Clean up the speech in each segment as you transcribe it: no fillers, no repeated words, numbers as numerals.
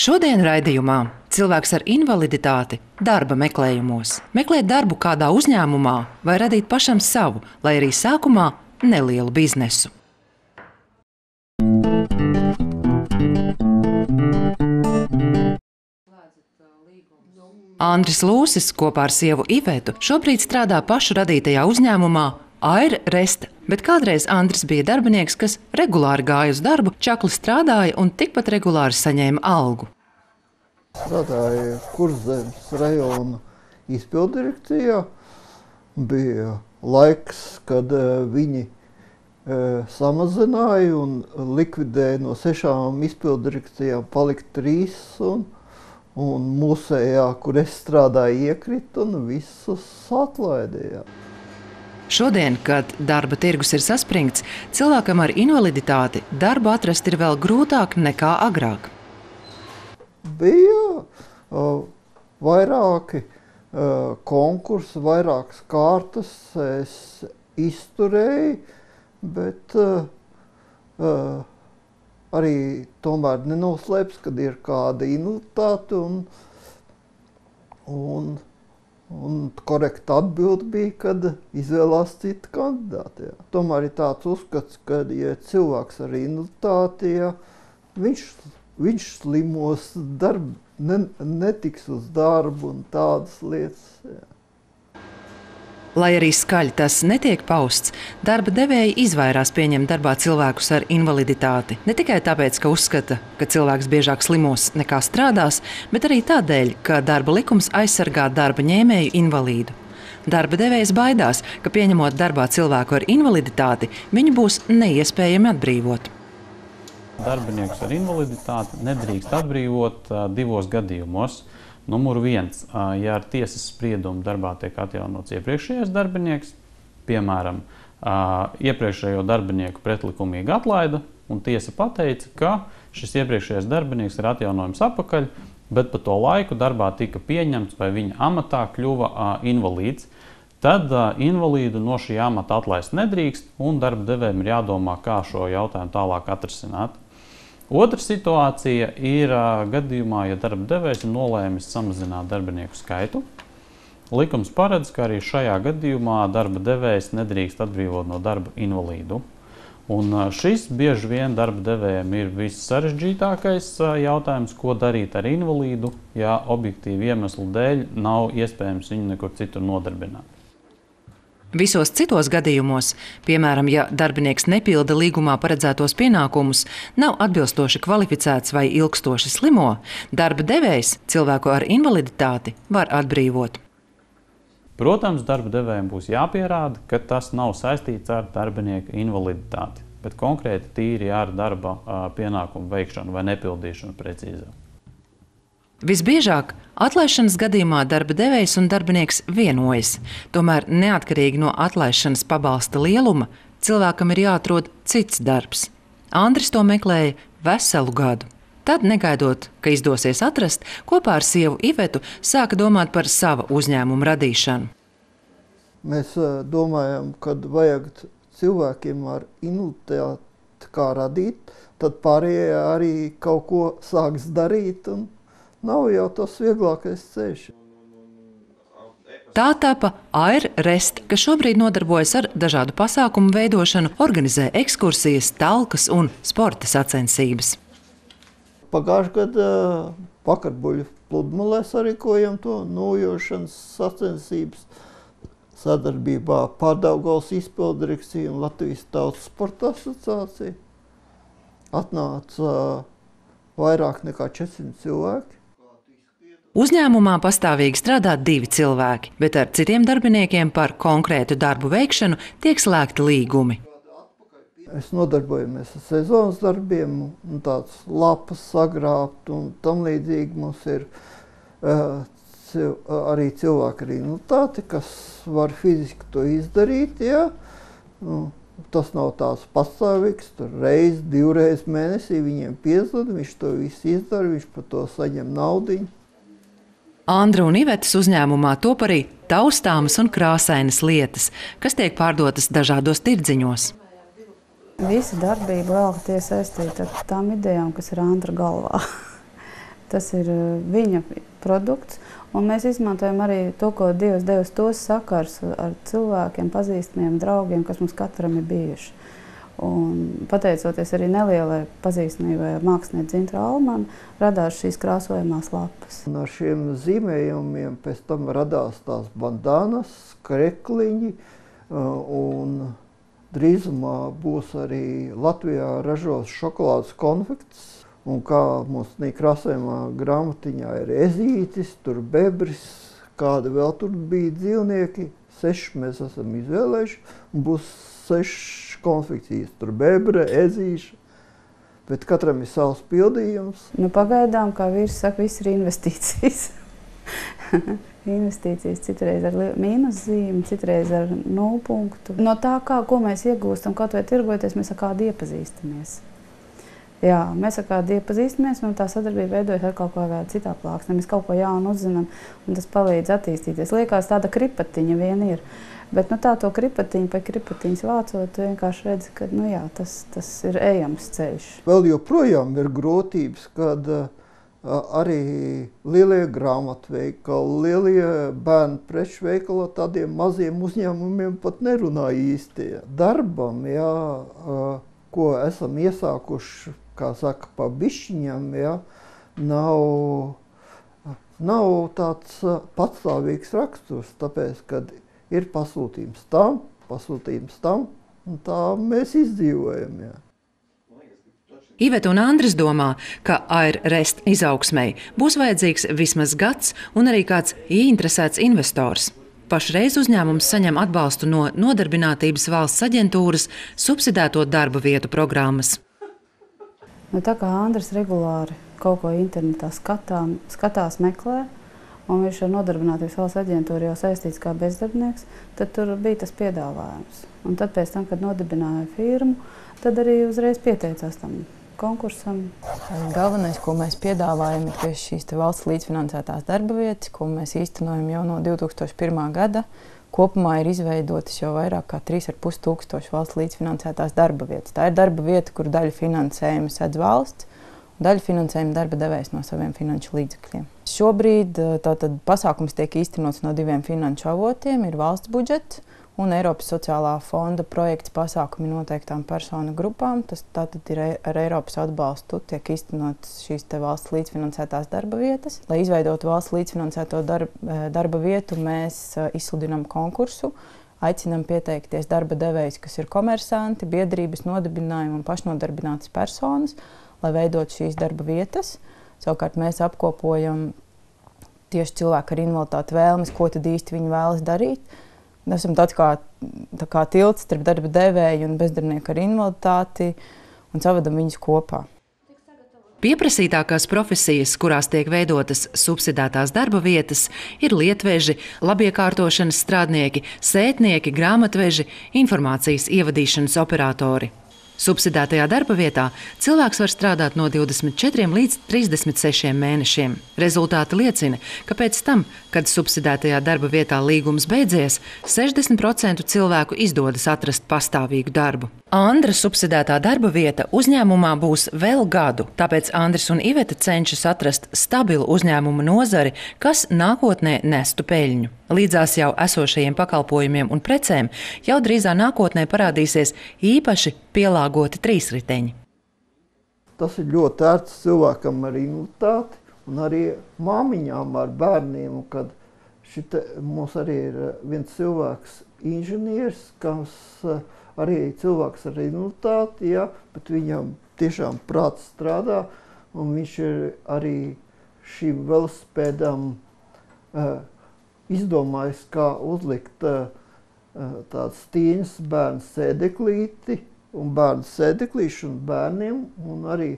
Šodien raidījumā cilvēks ar invaliditāti darba meklējumos. Meklēt darbu kādā uzņēmumā vai radīt pašam savu, lai arī sākumā nelielu biznesu. Andris Lūsis kopā ar sievu Ivetu šobrīd strādā pašu radītajā uzņēmumā Air Rest, bet kādreiz Andris bija darbinieks, kas regulāri gāja uz darbu, čakli strādāja un tikpat regulāri saņēma algu. Strādāja Kurzemes rajona izpilddirekcijā. Bija laiks, kad viņi samazināja un likvidēja no 6 izpilddirekcijām palika 3 un mūsējā, kur es strādāju, iekrita un visus atlaidīja. Šodien, kad darba tirgus ir saspringts, cilvēkam ar invaliditāti darbu atrast ir vēl grūtāk nekā agrāk. Bija vairāki konkursi, vairākas kārtas es izturēju, bet arī tomēr nenoslēpts, kad ir kāda invaliditāte un korekta atbilde bija, kad izvēlās citu kandidātu. Tomēr ir tāds uzskats, ka ja cilvēks ar invaliditāti, viņš slimos, netiks uz darbu un tādas lietas. Lai arī skaļi tas netiek pausts, darba devēji izvairās pieņemt darbā cilvēkus ar invaliditāti. Ne tikai tāpēc, ka uzskata, ka cilvēks biežāk slimos nekā strādās, bet arī tādēļ, ka darba likums aizsargā darba ņēmēju invalīdu. Darba devējs baidās, ka pieņemot darbā cilvēku ar invaliditāti, viņu būs neiespējami atbrīvot. Darbinieks ar invaliditāti nedrīkst atbrīvot 2 gadījumos. Numur 1. Ja ar tiesas spriedumu darbā tiek atjaunots iepriekšējais darbinieks, piemēram, iepriekšējo darbinieku pretlikumīgi atlaida, un tiesa pateica, ka šis iepriekšējais darbinieks ir atjaunojums atpakaļ, bet pa to laiku darbā tika pieņemts vai viņa amatā kļuva invalīds, tad invalīdu no šī amata atlaist nedrīkst, un darba devējiem ir jādomā, kā šo jautājumu tālāk atrisināt. Otra situācija ir gadījumā, ja darba devējs ir nolēmis samazināt darbinieku skaitu. Likums paredz, ka arī šajā gadījumā darba devējs nedrīkst atbrīvot no darba invalīdu. Un šis bieži vien darba devējiem ir vissarežģītākais jautājums, ko darīt ar invalīdu, ja objektīvi iemeslu dēļ nav iespējams viņu nekur citur nodarbināt. Visos citos gadījumos, piemēram, ja darbinieks nepilda līgumā paredzētos pienākumus, nav atbilstoši kvalificēts vai ilgstoši slimo, darba devējs cilvēku ar invaliditāti var atbrīvot. Protams, darba devējiem būs jāpierāda, ka tas nav saistīts ar darbinieka invaliditāti, bet konkrēti tīri ar darba pienākumu veikšanu vai nepildīšanu precīzāk. Visbiežāk atlaišanas gadījumā darba devējs un darbinieks vienojas. Tomēr neatkarīgi no atlaišanas pabalsta lieluma, cilvēkam ir jāatrod cits darbs. Andris to meklēja veselu gadu. Tad, negaidot, ka izdosies atrast, kopā ar sievu Ivetu sāka domāt par sava uzņēmuma radīšanu. Mēs domājam, kad vajag cilvēkiem ar invaliditāti kā radīt, tad pārējie arī kaut ko sāks darīt un nav jau tas vieglākais ceļš. Tā tapa Air Rest, kas šobrīd nodarbojas ar dažādu pasākumu veidošanu, organizē ekskursijas, talkas un sporta sacensības. Pagājušajā gadā Pakarbuļu pludmalē sarīkojam to nojošanas sacensības sadarbībā Pārdaugavas izpilddirekcija un Latvijas Tautas sporta asociācija. Atnāca vairāk nekā 400 cilvēki. Uzņēmumā pastāvīgi strādā 2 cilvēki, bet ar citiem darbiniekiem par konkrētu darbu veikšanu tiek slēgti līgumi. Mēs nodarbojamies ar sezonas darbiem, un tāds lapas sagrābt un tam līdzīgi. Mums ir arī cilvēki ar invaliditāti, kas var fiziski to izdarīt. Ja? Tas nav tāds pastāvīgs, tur reizi, 2 reizes mēnesī viņiem piezvana, viņš to visu izdara, viņš par to saņem naudiņu. Andra un Ivetas uzņēmumā top arī taustāmas un krāsainas lietas, kas tiek pārdotas dažādos tirdziņos. Visa darbība vēl tiek saistīta ar tām idejām, kas ir Andra galvā. Tas ir viņa produkts, un mēs izmantojam arī to, ko Dievs devis tos sakars ar cilvēkiem, pazīstamiem, draugiem, kas mums katram ir bijuši. Un pateicoties arī nelielai pazīstamībai mākslinieci Dzintra Almana, radās šīs krāsojamās lapas. Un ar šiem zīmējumiem pēc tam radās tās bandānas, krekliņi, un drīzumā būs arī Latvijā ražos šokolādes konfekts. Un kā mums krāsojamā grāmatiņā ir ezītis, tur bebris, kādi vēl tur bija dzīvnieki. 6 mēs esam izvēlējuši, un būs 6 konfekcijas. Tur bebra, ezīša, bet katram ir savs pildījums. Nu, pagaidām, kā vīrs saka, viss ir investīcijas. Investīcijas citreiz ar mīnuszīmi, citreiz ar 0 punktu. No tā, ko mēs iegūstam, kaut vai tirgoties, mēs ar kādu iepazīstamies. Jā, mēs ar kādu iepazīstamies, un tā sadarbība veidojas ar kaut kādā citā plāksnē. Mēs kaut ko jaunu uzzinām, un tas palīdz attīstīties. Liekas, tāda kripatiņa vien ir. Bet tā to kripatiņu pa kripatiņas vācot, tu vienkārši redzi, ka tas ir ejams ceļš. Vēl joprojām ir grūtības, kad arī lielie grāmatveikali, lielie bērnu preču veikali tādiem maziem uzņēmumiem pat nerunā īsti. Darbam, ko esam iesākuši, kā saka, pa bišķiņam, nav tāds patstāvīgs raksturs, tāpēc, kad ir pasūtījums tam, un tā mēs izdzīvojam. Jā. Iveta un Andris domā, ka ARRest izaugsmei būs vajadzīgs vismaz gads un arī kāds ieinteresēts investors. Pašreiz uzņēmums saņem atbalstu no Nodarbinātības valsts aģentūras subsidēto darba vietu programmas. Tā kā Andris regulāri kaut ko internetā skatās, meklē, un viņš ar Nodarbinātības valsts aģentūru jau saistīts kā bezdarbnieks, tad tur bija tas piedāvājums. Un tad pēc tam, kad nodibināja firmu, tad arī uzreiz pieteicās tam konkursam. Galvenais, ko mēs piedāvājam, ir tieši šīs valsts līdzfinansētās darba vietas, ko mēs īstenojam jau no 2001. gada. Kopumā ir izveidotas jau vairāk kā 3500 valsts līdzfinansētās darba vietas. Tā ir darba vieta, kur daļu finansējumu sedz valsts, un daļu finansējumu darba devējs no saviem finanšu līdzekļiem. Šobrīd tātad pasākums tiek īstenots no 2 finanšu avotiem, ir valsts budžets un Eiropas sociālā fonda projekts pasākumi noteiktām personu grupām. Tas tātad ir ar Eiropas atbalstu tiek īstenotas šīs valsts līdzfinansētās darba vietas. Lai izveidotu valsts līdzfinansēto darba vietu, mēs izsludinām konkursu, aicinām pieteikties darba devējus, kas ir komersanti, biedrības, nodibinājumi un pašnodarbinātas personas, lai veidotu šīs darba vietas. Savukārt mēs apkopojam tieši cilvēku ar invaliditāti vēlmes, ko tad īsti viņi vēlas darīt. Mēs esam tāds kā tilts starp darba devēju un bezdarbnieku ar invaliditāti un savedam viņus kopā. Pieprasītākās profesijas, kurās tiek veidotas subsidētās darba vietas, ir lietveži, labiekārtošanas strādnieki, sētnieki, grāmatveži, informācijas ievadīšanas operatori. Subsidētajā darba vietā cilvēks var strādāt no 24 līdz 36 mēnešiem. Rezultāti liecina, ka pēc tam, kad subsidētajā darba vietā līgums beidzies, 60% cilvēku izdodas atrast pastāvīgu darbu. Andra subsidētā darba vieta uzņēmumā būs vēl gadu, tāpēc Andris un Iveta cenšas atrast stabilu uzņēmumu nozari, kas nākotnē nestu peļņu. Līdzās jau esošajiem pakalpojumiem un precēm jau drīzā nākotnē parādīsies īpaši pielāgoti trīsriteņi. Tas ir ļoti ērts cilvēkam ar invaliditāti un arī māmiņām ar bērniem. Kad mums arī ir viens cilvēks inženieris, kas arī cilvēks ar invaliditāti, bet viņam tiešām prāts strādā, un viņš ir arī šīm velospēdām izdomājis, kā uzlikt tāds stīņas bērnu sēdeklīti un bērnu sēdeklīšu un bērniem, un arī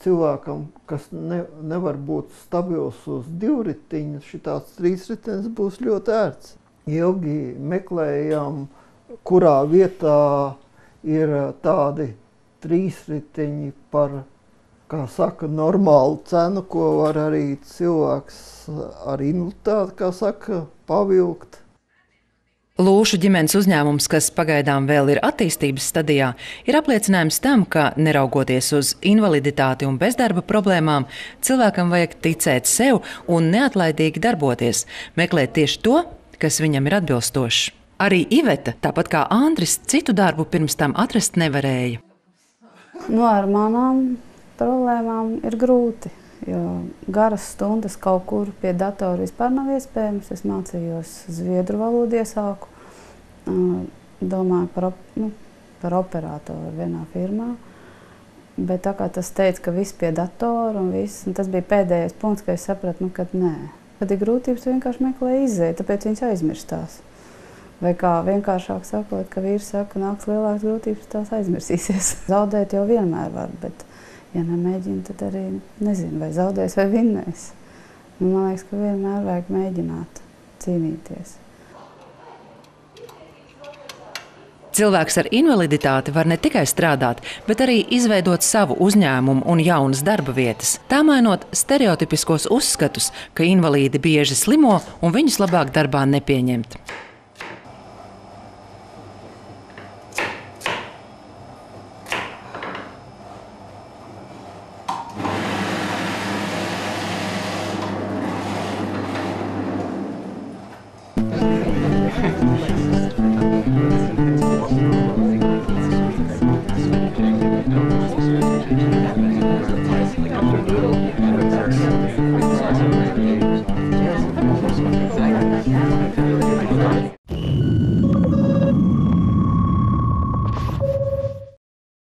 cilvēkam, kas nevar būt stabils uz 2 ritiņu, šitāds 3 ritenis būs ļoti ērts. Ilgi meklējām, kurā vietā ir tādi 3 riteņi par, kā saka, normālu cenu, ko var arī cilvēks ar invaliditāti, kā saka, pavilkt. Lūšu ģimenes uzņēmums, kas pagaidām vēl ir attīstības stadijā, ir apliecinājums tam, ka, neraugoties uz invaliditāti un bezdarba problēmām, cilvēkam vajag ticēt sev un neatlaidīgi darboties, meklēt tieši to, kas viņam ir atbilstošs. Arī Iveta, tāpat kā Andris, citu darbu pirms tam atrast nevarēja. Ar manām problēmām ir grūti, jo garas stundas kaut kur pie datora vispār nav iespējams. Es mācījos zviedru valodu iesāku, domāju par operatoru vienā firmā. Bet tā kā tas teica, ka viss pie datora un viss, un tas bija pēdējais punkts, ka es sapratu, ka nē. Kad ir grūtības, vienkārši meklē izēju, tāpēc viņas aizmirstās. Vai kā vienkāršāk sakot, ka vīrs saka, nāks lielākas grūtības, tās aizmirsīsies. Zaudēt jau vienmēr var, bet ja nemēģina, tad arī nezinu, vai zaudēs vai vinnēs. Man liekas, ka vienmēr vajag mēģināt cīnīties. Cilvēks ar invaliditāti var ne tikai strādāt, bet arī izveidot savu uzņēmumu un jaunas darba vietas, tā mainot stereotipiskos uzskatus, ka invalīdi bieži slimo un viņus labāk darbā nepieņemt.